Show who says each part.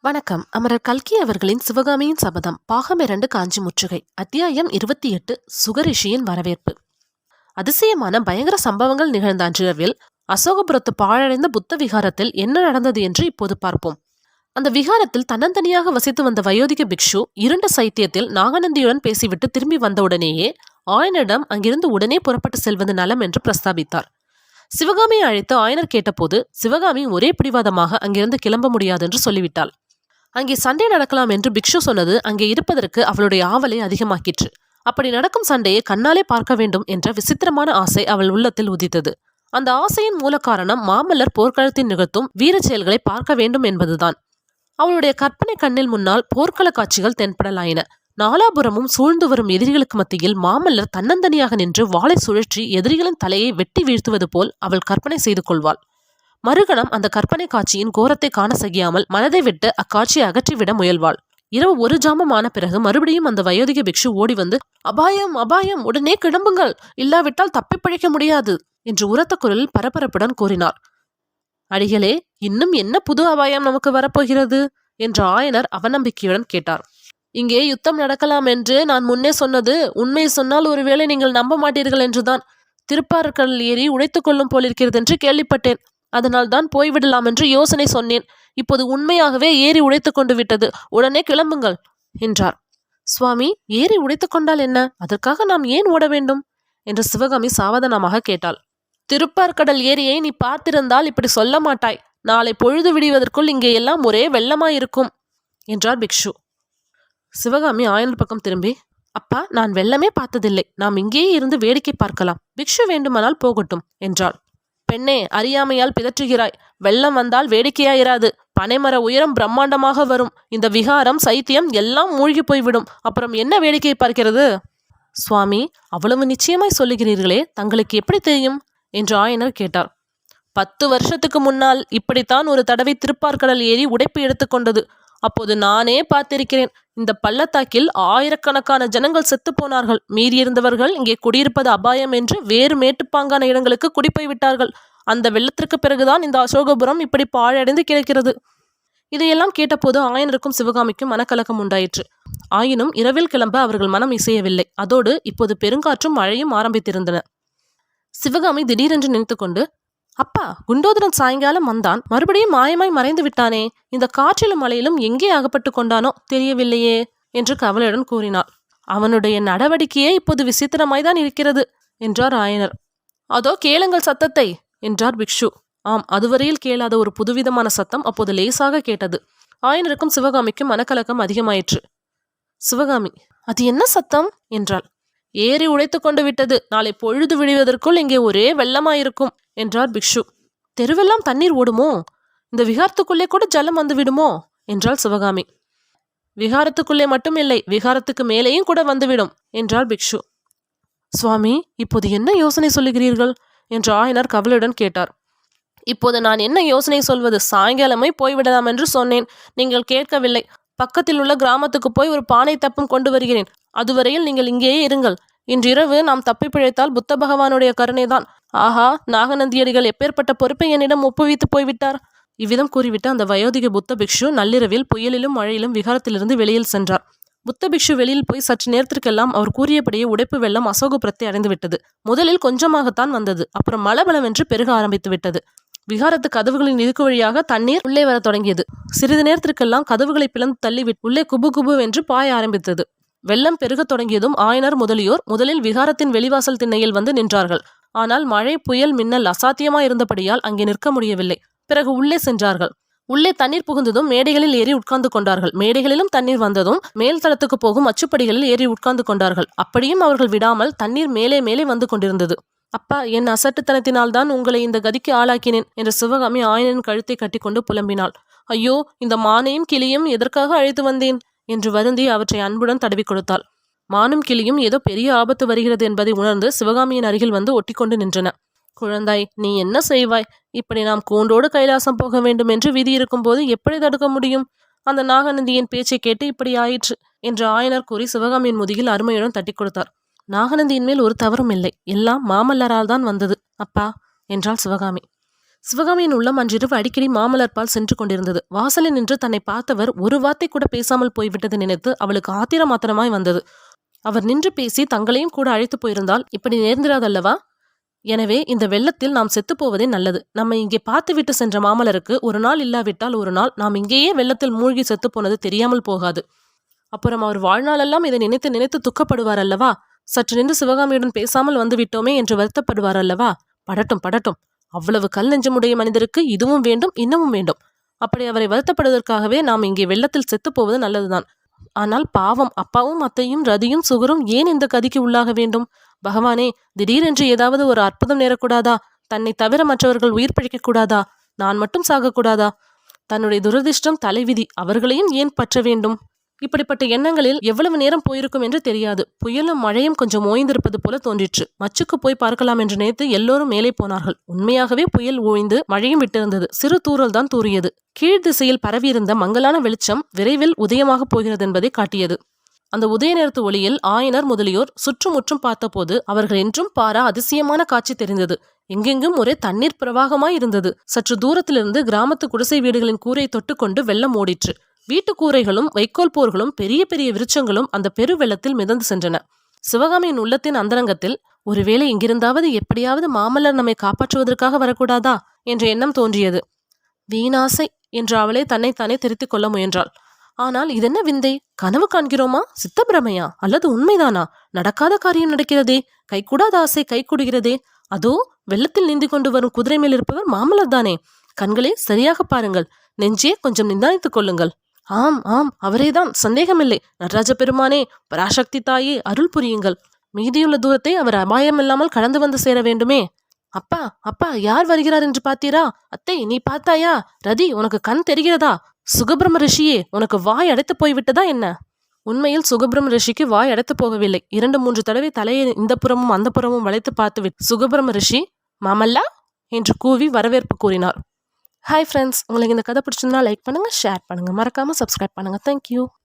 Speaker 1: வணக்கம். அமரர் கல்கி அவர்களின் சிவகாமியின் சபதம் பாகம் 2 காஞ்சி முற்றுகை அத்தியாயம் 28 சுகரிஷியின் வரவேற்பு. அதிசயமான பயங்கர சம்பவங்கள் நிகழ்ந்த அன்றிரவில் அசோகபுரத்து பாழடைந்த புத்த விகாரத்தில் என்ன நடந்தது என்று இப்போது பார்ப்போம். அந்த விகாரத்தில் தன்னந்தனியாக வசித்து வந்த வயோதிக பிக்ஷு இருண்ட சைத்தியத்தில் நாகநந்தியுடன் பேசிவிட்டு திரும்பி வந்தவுடனேயே ஆயனரிடம் அங்கிருந்து உடனே புறப்பட்டு செல்வது நலம் என்று பிரஸ்தாபித்தார். சிவகாமியை அழைத்து ஆயனர் கேட்டபோது சிவகாமி ஒரே பிடிவாதமாக அங்கிருந்து கிளம்ப முடியாது என்று சொல்லிவிட்டாள். அங்கே சண்டை நடக்கலாம் என்று பிக்ஷு சொன்னது அங்கே இருப்பதற்கு அவளுடைய ஆவலை அதிகமாக்கிற்று. அப்படி நடக்கும் சண்டையை கண்ணாலே பார்க்க வேண்டும் என்ற விசித்திரமான ஆசை அவள் உள்ளத்தில் உதித்தது. அந்த ஆசையின் மூல காரணம் மாமல்லர் போர்க்களத்தில் நிகழ்த்தும் வீர செயல்களை பார்க்க வேண்டும் என்பதுதான். அவளுடைய கற்பனை கண்ணில் முன்னால் போர்க்கள காட்சிகள் தென்படலாயின. நாலாபுரமும் சூழ்ந்து வரும் எதிரிகளுக்கு மத்தியில் மாமல்லர் தன்னந்தனியாக நின்று வாளை சுழற்றி எதிரிகளின் தலையை வெட்டி வீழ்த்துவது போல் அவள் கற்பனை செய்து கொள்வாள். மறுகணம் அந்த கற்பனை காட்சியின் கோரத்தை காண செய்யாமல் மனதை விட்டு அக்காட்சியை அகற்றிவிட முயல்வாள். இரவு 1 ஜாமமான பிறகு மறுபடியும் அந்த வயோதிக பிக்ஷு ஓடி வந்து, அபாயம் அபாயம், உடனே கிளம்புங்கள், இல்லாவிட்டால் தப்பி பிழைக்க முடியாது என்று உரத்த குரலில் பரபரப்புடன் கூறினார். அடிகளே, இன்னும் என்ன புது அபாயம் நமக்கு வரப்போகிறது என்ற ஆயனர் அவநம்பிக்கையுடன் கேட்டார். இங்கே யுத்தம் நடக்கலாம் என்று நான் முன்னே சொன்னது உண்மை சொன்னால் ஒருவேளை நீங்கள் நம்ப மாட்டீர்கள் என்றுதான். திருப்பார்கடல் ஏறி உடைத்துக் கொள்ளும் போலிருக்கிறது என்று கேள்விப்பட்டேன். அதனால் தான் போய்விடலாம் என்று யோசனை சொன்னேன். இப்போது உண்மையாகவே ஏறி உடைத்து கொண்டு விட்டது. உடனே கிளம்புங்கள் என்றார். சுவாமி, ஏறி உடைத்து கொண்டால் என்ன? அதற்காக நாம் ஏன் ஓட வேண்டும் என்று சிவகாமி சாவதானமாக கேட்டாள். திருப்பார்கடல் ஏரியை நீ பார்த்திருந்தால் இப்படி சொல்ல மாட்டாய். நாளை பொழுது விடுவதற்குள் இங்கே எல்லாம் ஒரே வெள்ளமாயிருக்கும் என்றார் பிக்ஷு. சிவகாமி ஆயனர் பக்கம் திரும்பி, அப்பா, நான் வெள்ளமே பார்த்ததில்லை. நாம் இங்கேயே இருந்து வேடிக்கை பார்க்கலாம். பிக்ஷு வேண்டுமானால் போகட்டும் என்றாள். பெண்ணே, அறியாமையால் பிதற்றுகிறாய். வெள்ளம் வந்தால் வேடிக்கையாயிராது. பனைமர உயரம் பிரம்மாண்டமாக வரும். இந்த விகாரம் சைத்தியம் எல்லாம் மூழ்கி போய்விடும். அப்புறம் என்ன வேடிக்கை பார்க்கிறது? சுவாமி, அவ்வளவு நிச்சயமாய் சொல்லுகிறீர்களே, தங்களுக்கு எப்படி தெரியும் என்று ஆயனர் கேட்டார். 10 வருஷத்துக்கு முன்னால் இப்படித்தான் ஒரு தடவை திருப்பார்கடல் ஏறி உடைப்பு எடுத்துக்கொண்டது. அப்போது நானே பார்த்திருக்கிறேன். இந்த பள்ளத்தாக்கில் ஆயிரக்கணக்கான ஜனங்கள் செத்து போனார்கள். மீறியிருந்தவர்கள் இங்கே குடியிருப்பது அபாயம் என்று வேறு மேட்டுப்பாங்கான இடங்களுக்கு குடிப்போய் விட்டார்கள். அந்த வெள்ளத்திற்கு பிறகுதான் இந்த அசோகபுரம் இப்படி பாழடைந்து கிடக்கிறது. இதையெல்லாம் கேட்டபோது ஆயனருக்கும் சிவகாமிக்கும் மனக்கலக்கம் உண்டாயிற்று. ஆயினும் இரவில் கிளம்ப அவர்கள் மனம் இசையவில்லை. அதோடு இப்போது பெருங்காற்றும் மழையும் ஆரம்பித்திருந்தன. சிவகாமி திடீரென்று நினைத்து கொண்டு, அப்பா, குண்டோதரன் சாயங்காலம் வந்தான், மறுபடியும் மாயமாய் மறைந்து விட்டானே. இந்த காற்றிலும் மழையிலும் எங்கே அகப்பட்டு கொண்டானோ தெரியவில்லையே என்று கவலையுடன் கூறினாள். அவனுடைய நடவடிக்கையே இப்போது விசித்திரமாய்தான் இருக்கிறது என்றார் ஆயனர். அதோ கேளுங்கள் சத்தத்தை என்றார் பிக்ஷு. ஆம், அதுவரையில் கேளாத ஒரு புதுவிதமான சத்தம் அப்போது லேசாக கேட்டது. ஆயனருக்கும் சிவகாமிக்கும் மனக்கலக்கம் அதிகமாயிற்று. சிவகாமி, அது என்ன சத்தம் என்றாள். ஏறி உடைத்து கொண்டு விட்டது. நாளை பொழுது விடுவதற்குள் இங்கே ஒரே வெள்ளமாயிருக்கும் என்றார் பிக்ஷு. தெருவெல்லாம் தண்ணீர் ஓடுமோ? இந்த விகாரத்துக்குள்ளே கூட ஜலம் வந்து விடுமோ என்றாள் சிவகாமி. விகாரத்துக்குள்ளே மட்டும் இல்லை, விகாரத்துக்கு மேலேயும் கூட வந்துவிடும் என்றார் பிக்ஷு. சுவாமி, இப்போது என்ன யோசனை சொல்லுகிறீர்கள் என்று ஆயனர் கவலையுடன் கேட்டார். இப்போது நான் என்ன யோசனை சொல்வது? சாயங்காலமே போய்விடலாம் என்று சொன்னேன். நீங்கள் கேட்கவில்லை. பக்கத்தில் உள்ள கிராமத்துக்கு போய் ஒரு பானை தப்பம் கொண்டு வருகிறேன். அதுவரையில் நீங்கள் இங்கேயே இருங்கள். இன்றிரவு நாம் தப்பி பிழைத்தால் புத்த பகவானுடைய கருணைதான். ஆஹா, நாகநந்தியடிகள் எப்பேற்பட்ட பொறுப்பை என்னிடம் ஒப்புவித்து போய்விட்டார். இவ்விதம் கூறிவிட்டு அந்த வயோதிக புத்த பிக்ஷு நள்ளிரவில் புயலிலும் மழையிலும் விகாரத்திலிருந்து வெளியில் சென்றார். புத்த பிக்ஷு வெளியில் போய் சற்று நேரத்திற்கெல்லாம் அவர் கூறியபடியே உடைப்பு வெள்ளம் அசோகபுரத்தை அடைந்து விட்டது. முதலில் கொஞ்சமாகத்தான் வந்தது. அப்புறம் மலபலவென்று பெருக ஆரம்பித்து விட்டது. விகாரத்து கதவுகளின் இடுக்கு வழியாக தண்ணீர் உள்ளே வர தொடங்கியது. சிறிது நேரத்திற்கெல்லாம் கதவுகளை பிளந்து தள்ளிவிட்டு உள்ளே குபு குபு என்று பாய ஆரம்பித்தது. வெள்ளம் பெருக தொடங்கியதும் ஆயனர் முதலியோர் முதலில் விகாரத்தின் வெளிவாசல் திண்ணையில் வந்து நின்றார்கள். ஆனால் மழை, புயல், மின்னல் அசாத்தியமாயிருந்தபடியால் அங்கே நிற்க முடியவில்லை. பிறகு உள்ளே சென்றார்கள். உள்ளே தண்ணீர் புகுந்ததும் மேடைகளில் ஏறி உட்கார்ந்து கொண்டார்கள். மேடைகளிலும் தண்ணீர் வந்ததும் மேல் தளத்துக்கு போகும் அச்சுப்படிகளில் ஏறி உட்கார்ந்து கொண்டார்கள். அப்படியும் அவர்கள் விடாமல் தண்ணீர் மேலே மேலே வந்து கொண்டிருந்தது. அப்பா, என் அசட்டுத்தனத்தினால்தான் உங்களை இந்த கதிக்கு ஆளாக்கினேன் என்று சிவகாமி ஆயனின் கழுத்தை கட்டிக்கொண்டு புலம்பினாள். ஐயோ, இந்த மானையும் கிளியும் எதற்காக அழைத்து வந்தேன் என்று வருந்தி அவற்றை அன்புடன் தடவி கொடுத்தாள். மானும் கிளியும் ஏதோ பெரிய ஆபத்து வருகிறது என்பதை உணர்ந்து சிவகாமியின் அருகில் வந்து ஒட்டிக்கொண்டு நின்றன. குழந்தாய், நீ என்ன செய்வாய்? இப்படி நாம் கூண்டோடு கைலாசம் போக வேண்டும் என்று விதி இருக்கும்போது எப்படி தடுக்க முடியும்? அந்த நாகநந்தியின் பேச்சை கேட்டு இப்படி ஆயிற்று என்று ஆயனர் கூறி சிவகாமியின் முதுகில் அருமையுடன் தட்டி கொடுத்தார். நாகநந்தியின் மேல் ஒரு தவறும் இல்லை. எல்லாம் மாமல்லரால் தான் வந்தது அப்பா என்றாள் சிவகாமி. சிவகாமியின் உள்ளம் அன்றிரவு அடிக்கடி மாமலர்பால் சென்று கொண்டிருந்தது. வாசலில் நின்று தன்னை பார்த்தவர் ஒரு வார்த்தை கூட பேசாமல் போய்விட்டதை நினைத்து அவளுக்கு ஆத்திரமாத்திரமாய் வந்தது. அவர் நின்று பேசி தங்களையும் கூட அழைத்து போயிருந்தால் இப்படி நேர்ந்திராதல்லவா? எனவே இந்த வெள்ளத்தில் நாம் செத்துப்போவதே நல்லது. நம்ம இங்கே பார்த்துவிட்டு சென்ற மாமலருக்கு ஒரு நாள் இல்லாவிட்டால் ஒரு நாள் நாம் இங்கேயே வெள்ளத்தில் மூழ்கி செத்துப்போனது தெரியாமல் போகாது. அப்புறம் அவர் வாழ்நாளெல்லாம் இதை நினைத்து நினைத்து துக்கப்படுவார் அல்லவா? சற்று நின்று சிவகாமியுடன் பேசாமல் வந்து விட்டோமே என்று வருத்தப்படுவார் அல்லவா? படட்டும் படட்டும். அவ்வளவு கல் நெஞ்சமுடைய மனிதருக்கு இதுவும் வேண்டும் இன்னமும் வேண்டும். அப்படி அவரை வருத்தப்படுவதற்காகவே நாம் இங்கே வெள்ளத்தில் செத்துப்போவது நல்லதுதான். ஆனால் பாவம் அப்பாவும் அத்தையும் ரதியும் சுகரும் ஏன் இந்த கதிக்கு உள்ளாக வேண்டும்? பகவானே, திடீரென்று ஏதாவது ஒரு அற்புதம் நேரக்கூடாதா? தன்னை தவிர மற்றவர்கள் உயிர் பிழைக்க கூடாதா? நான் மட்டும் சாகக்கூடாதா? தன்னுடைய துரதிர்ஷ்டம் தலைவிதி, அவர்களையும் ஏன் பற்ற வேண்டும்? இப்படிப்பட்ட எண்ணங்களில் எவ்வளவு நேரம் போயிருக்கும் என்று தெரியாது. புயலும் மழையும் கொஞ்சம் ஓய்ந்திருப்பது போல தோன்றிற்று. மச்சுக்கு போய் பார்க்கலாம் என்று நினைத்து எல்லோரும் மேலே போனார்கள். உண்மையாகவே புயல் ஓய்ந்து மழையும் விட்டிருந்தது. சிறு தூறல் தான் தூறியது. கீழ் திசையில் பரவியிருந்த மங்கலான வெளிச்சம் விரைவில் உதயமாக போகிறது என்பதை காட்டியது. அந்த உதய நேரத்து ஒளியில் ஆயனர் முதலியோர் சுற்றுமுற்றும் பார்த்தபோது அவர்கள் என்றும் பாரா அதிசயமான காட்சி தெரிந்தது. எங்கெங்கும் ஒரே தண்ணீர் பிரவாகமாய் இருந்தது. சற்று தூரத்திலிருந்து கிராமத்து குடிசை வீடுகளின் கூரை தொட்டுக்கொண்டு வெள்ளம் ஓடிற்று. வீட்டு கூரைகளும் வைக்கோல் போர்களும் பெரிய பெரிய விருட்சங்களும் அந்த பெரு வெள்ளத்தில் மிதந்து சென்றன. சிவகாமியின் உள்ளத்தின் அந்தரங்கத்தில் ஒருவேளை எங்கிருந்தாவது எப்படியாவது மாமல்லர் நம்மை காப்பாற்றுவதற்காக வரக்கூடாதா என்ற எண்ணம் தோன்றியது. வீணாசை என்று அவளே தன்னைத்தானே திருத்திக் கொள்ள முயன்றாள். ஆனால் இதென்ன விந்தை? கனவு காண்கிறோமா? சித்தப்பிரமையா? அல்லது உண்மைதானா? நடக்காத காரியம் நடக்கிறதே. கைகூடாத ஆசை கைகூடுகிறதே. அதோ வெள்ளத்தில் நீந்தி கொண்டு வரும் குதிரை மேல் இருப்பவர் மாமல்லர் தானே. கண்களே, சரியாக பாருங்கள். நெஞ்சே, கொஞ்சம் நிதானித்துக் கொள்ளுங்கள். ஆம் ஆம், அவரேதான், சந்தேகமில்லை. நடராஜ பெருமானே, பராசக்தி தாயே, அருள் புரியுங்கள். மீதியுள்ள தூரத்தை அவர் அபாயமில்லாமல் கடந்து வந்து சேர வேண்டுமே. அப்பா அப்பா, யார் வருகிறார் என்று பார்த்தீரா? அத்தை, நீ பார்த்தாயா? ரதி, உனக்கு கண் தெரிகிறதா? சுகபிரம ரிஷியே, உனக்கு வாய் அடைத்து போய்விட்டதா என்ன? உண்மையில் சுகபிரம ரிஷிக்கு வாய் அடைத்து போகவில்லை. 2-3 தடவை தலையை இந்த புறமும் அந்த புறமும் வளைத்து பார்த்துவிட்டு சுகபிரம ரிஷி மாமல்லா என்று கூவி வரவேற்பு கூறினார். ஹாய் ஃப்ரெண்ட்ஸ், உங்களுக்கு இந்த கதை பிடிச்சிருந்தா லைக் பண்ணுங்கள், ஷேர் பண்ணுங்கள், மறக்காமல் சப்ஸ்கிரைப் பண்ணுங்கள். தேங்க்யூ.